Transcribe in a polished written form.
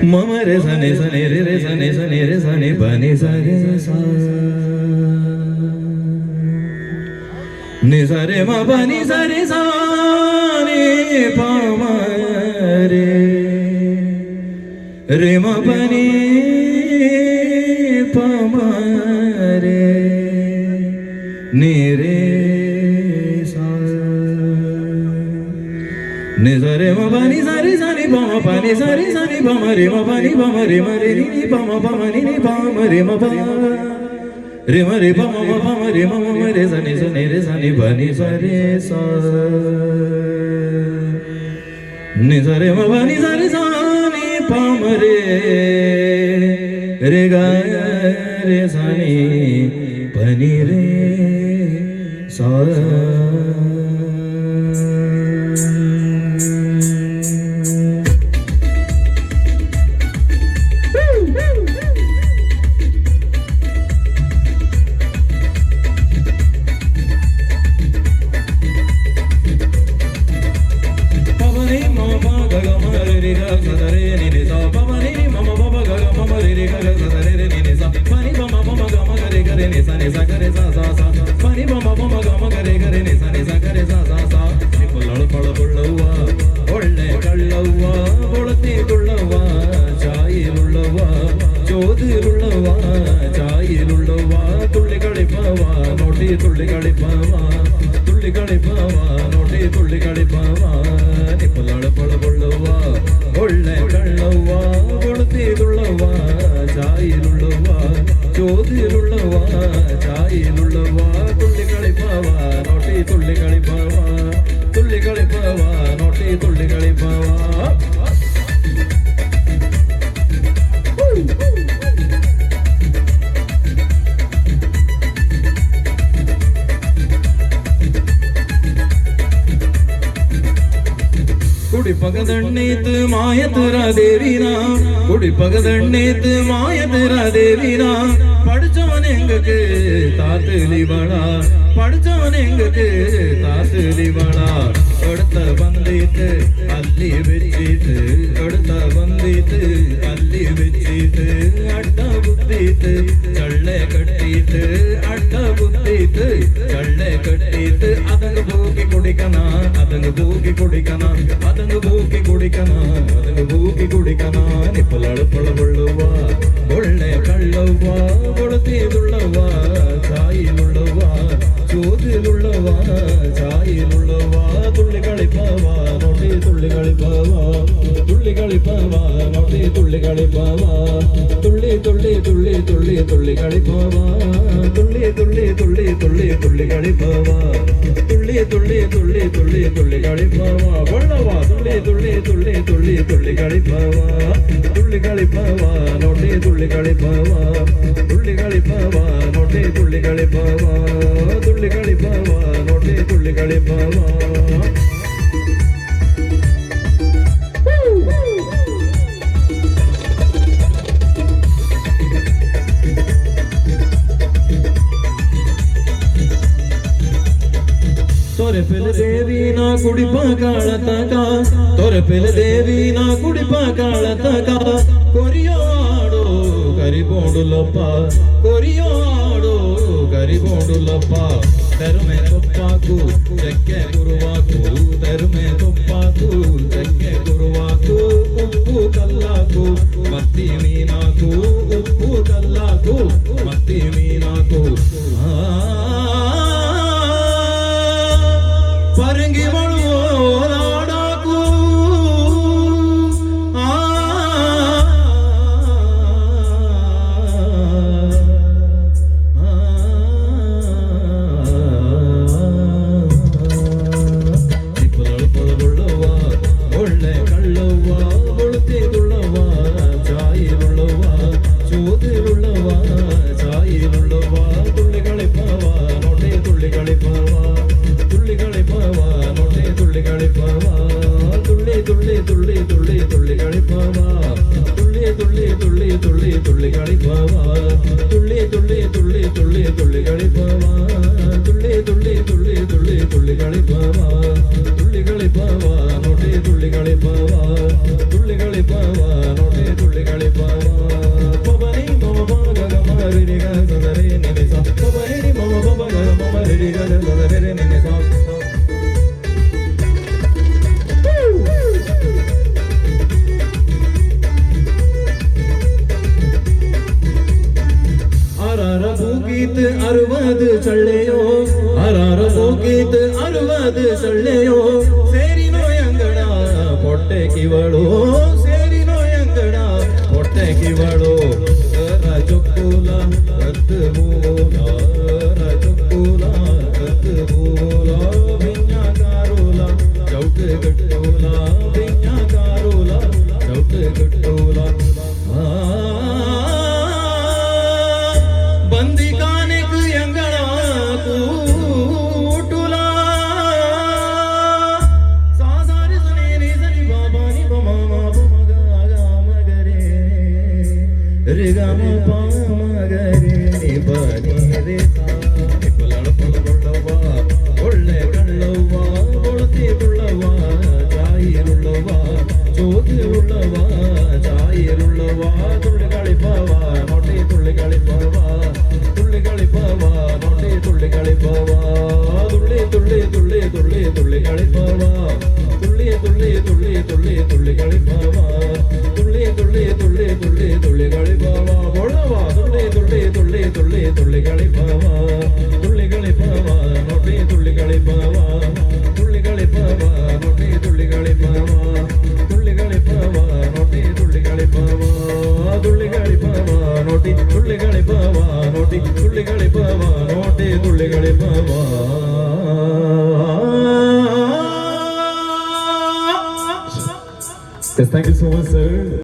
मम रे सने सने रे रे सने सने रे सने बने सरे सा नि सरे म बनि सरे सा नि प म रे रे म बनि प म रे नि रे सा नि सरे म बनि सरे सनि प म पनि सरे सनि प म रे म पनि प म रे म रे नि नि प म नि नि प म रे म प रे म रे प म रे म रे सनि सनि रे सनि बनि सरे सा नि सरे म बनि सरे सनि प म रे रे ग रे सनि बनि रे सा ಒಳ್ಳೆ ಕಳ್ಳವ್ವ ಕೊಳತಿ ತುಳ್ಳವ್ವ ಚಾಯಿಲುಳ್ಳವ್ವ ಚೋದಿರುಳ್ಳವ್ವ ಚಾಯಿಲುಳ್ಳವ್ವ ತುಳ್ಳಿ ಗಳಿಪವ ನೋಡಿ ತುಳ್ಳಿ ಗಳಿಪವ ತುಳ್ಳಿ ಗಳಿಪವ ನೋಡಿ ತುಳ್ಳಿ ಗಳಿಪವ ನಿಪ್ಪಲಳ ಪಳಬುಳ್ಳವ್ವ ಒಳ್ಳೆ ಕಳ್ಳವ್ವ ಕೊಳತಿ ತುಳ್ಳವ್ವ ಚಾಯಿಲುಳ್ಳವ್ವ ಚೋದಿರುಳ್ಳವ್ವ ಚಾಯಿಲುಳ್ಳವ್ವ ತುಳ್ಳಿ ಗಳಿಪವ ನೋಡಿ ತುಳ್ಳಿ ಗಳಿಪವ ತುಳ್ಳಿ ಗಳಿಪವ ನೋಡಿ ತುಳ್ಳಿ ಗಳಿಪವ കുടിപ്പകതണ്ണീത്ത് മായത്തുറ ദേവിന കുടിപ്പകതണ്ണീത്ത് മായത്തുറ ദേവിന പഠിച്ചവൻ എങ്കക്ക് താത്തുലിവള പഠിച്ചവൻ എങ്കക്ക് താത്തുലിവള എടുത്ത വന്നിട്ട് അല്ലി വെച്ചിട്ട് എടുത്ത വന്നിട്ട് അല്ലി വെച്ചിട്ട് അട്ട കുത്തിയിട്ട് ചള്ളെ കെട്ടിയിട്ട് അട്ട കുത്തിയിട്ട് ചള്ളെ കെട്ടിയിട്ട് അതങ്ങ് പൂക്കി കുടിക്കണ അതങ്ങ് പൂക്കി കുടിക്കണ അതങ്ങ് പൂക്കി കുടിക്കണ അതങ്ങ് പൂക്കി കുടിക്കണ നിപ്പലടുപ്പുള്ള കൊള്ളുവ ഒಳ್ಳೆ കള്ളവ കൊളുത്തിയുള്ളവ ചായിലുള്ളവ ചോദിലുള്ളവ ചായിലുള്ളവ തുള്ളി കളിപ്പവ നോട്ടി തുള്ളി കളിപ്പവ തുള്ളി കളിപ്പവ നോട്ടി തുള്ളി കളിപ്പവ തുള്ളി തുള്ളി തുള്ളി തുള്ളി തുള്ളി കളിപ്പവ തുള്ളി തുള്ളി തുള്ളി തുള്ളി തുള്ളി കളിപ്പവ തുള്ളി തുള്ളി തുള്ളി തുള്ളി തുള്ളി കളിപ്പവ കൊള്ളവ തുള്ളി തുള്ളി തുള്ളി തുള്ളി തുള്ളി കളിപ്പവ തുള്ളി കളിപ്പവ നോട്ടി തുള്ളി കളിപ്പവ തുള്ളി കളിപ്പവ നോട്ടി തുള്ളി കളിപ്പവ തുള്ളി കളിപ്പവ നോട്ടി തുള്ളി കളിപ്പവ ತೊರೆಪೆಲ ದೇವಿ ನಾ ಕುಡಿಪ ಕಾಳತಕ ತೊರೆಪೆಲ ದೇವಿ ನಾ ಕುಡಿಪ ಕಾಳತಕ ಕೊರಿಯಾಡೋ ಕರಿಬೋಡುಲಪ್ಪ ಕೊರಿಯಾಡೋ ಕರಿಬೋಡುಲಪ್ಪ ತೆರುಮೆ ತೊಪ್ಪಾಕು ಚೆಕ್ಕೆ ಗುರುವಾಕು ತೆರುಮೆ ತೊಪ್ಪಾಕು ಚೆಕ್ಕೆ ಗುರುವಾಕು ಉಪ್ಪು ಕಲ್ಲಾಕು ಮತ್ತಿ ಮೀನಾಕು ಉಪ್ಪು ಕಲ್ಲಾಕು ಮತ್ತಿ ಮೀನಾಕು ಪರಂಗಿ ನಾಡಾಕು കൊളുത്തിലുള്ളവ ചായയിലുള്ളവ ചോതിലുള്ളവ ചായയിലുള്ളവ തുള്ളികളിപ്പാവ നോട്ടെ തുള്ളികളിപ്പാവ തുള്ളികളിപ്പാവ നോട്ടെ തുള്ളികളിപ്പാവ തുള്ളി തുള്ളി തുള്ളി തുള്ളി തുള്ളികളിപ്പാവ തുള്ളി തുള്ളി തുള്ളി തുള്ളി തുള്ളികളിപ്പാവ തുള്ളി തുള്ളി തുള്ളി തുള്ളി തുള്ളികളിപ്പാവ തുള്ളി തുള്ളി തുള്ളി തുള്ളി തുള്ളികളിപ്പാവ തുള്ളികളിപ്പാവ നോട്ടെ തുള്ളികളിപ്പാവ തുള്ളികളിപ്പാവ നോട്ടെ തുള്ളികളിപ്പാവ പവനി മമ പഗ മരി ഗ സദരെ നിസ പവനി മമ പഗ മരി ഗ സദരെ നിസ അറാറ പൂക്കീത്ത് 60 ചള്ളയോ അറാറ പൂക്കീത്ത് 60 ചള്ളയോ ಸೇರಿನೋ ಅಂಗಡ ಹೊಟ್ಟೆಕಿವಳು ಸೇರಿನೋ ಅಂಗಡ ಹೊಟ್ಟೆಕಿವಳು ರಜುಕುಲ ಕತ್ತು ಮೂಲ ರಜುಕುಲ ಕತ್ತು ಮೂಲ ಭಿನ್ನಕಾರುಲ ಚೌಟ್ ಗಟ್ಟುಲ ಭಿನ್ನಕಾರುಲ ಚೌಟ್ ಗಟ್ಟುಲ ಬಂದಿ ಕಾನೆಕ್ ಎಂಗಳ ಕೂಟುಲ ಸಾಸಾರಿ ಸನಿ ನಿ ಸನಿ ಬಾಬಾ ನಿ ಬಮ ಮಗ ಮಗರೆ ರಿ ಗ ಮ ಪ ಮಗರೆ ನಿ ಬನಿ ರೆ ಸಾ ಪಲಳ ಪಲಗೊಳ್ಳವ ಒಳ್ಳೆ ಕಳ್ಳವ್ವ ಒಳತಿಯುಳ್ಳವ ಚಾಯಿರುಳ್ಳವ ಚೋತಿರುಳ್ಳವ ಚಾಯಿರುಳ್ಳವ ತುಳ್ಳಿಗಳಿಪವ ನೋಟಿ ತುಳ್ಳಿಗಳಿಪವ ತುಳ್ಳಿಗಳಿಪವ ನೋಟಿ ತುಳ್ಳಿಗಳಿಪವ ತುಳ್ಳಿ ತುಳ್ಳಿ ತುಳ್ಳಿ ತುಳ್ಳಿ ತುಳ್ಳಿಗಳಿಪವ ತುಳ್ಳಿ ತುಳ್ಳಿ ತುಳ್ಳಿ ತುಳ್ಳಿ ತುಳ್ಳಿಗಳಿಪವ ತುಳ್ಳಿ ತುಳ್ಳಿ ತುಳ್ಳಿ ತುಳ್ಳಿ ತುಳ್ಳಿಗಳಿಪವ ಒಳ್ಳವ ತುಳ್ಳಿ ತುಳ್ಳಿ ತುಳ್ಳಿ ತುಳ್ಳಿ ತುಳ್ಳಿಗಳಿಪವ ತುಳ್ಳಿಗಳಿಪವ ನೋಟಿ ತುಳ್ಳಿಗಳಿಪವ ತುಳ್ಳಿಗಳಿಪವ ನೋಟಿ ತುಳ್ಳಿಗಳಿಪವ ತುಳ್ಳಿಗಳಿಪವ ನೋಟಿ ತುಳ್ಳಿಗಳಿಪವ ತುಳ್ಳಿಗಳಿಪವ ನೋಟಿ ತುಳ್ಳಿಗಳಿಪವ ನೋಟಿ ತುಳ್ಳಿಗಳಿಪವ ನೋಟಿ ತುಳ್ಳಿಗಳಿಪವ Yes, thank you so much, sir.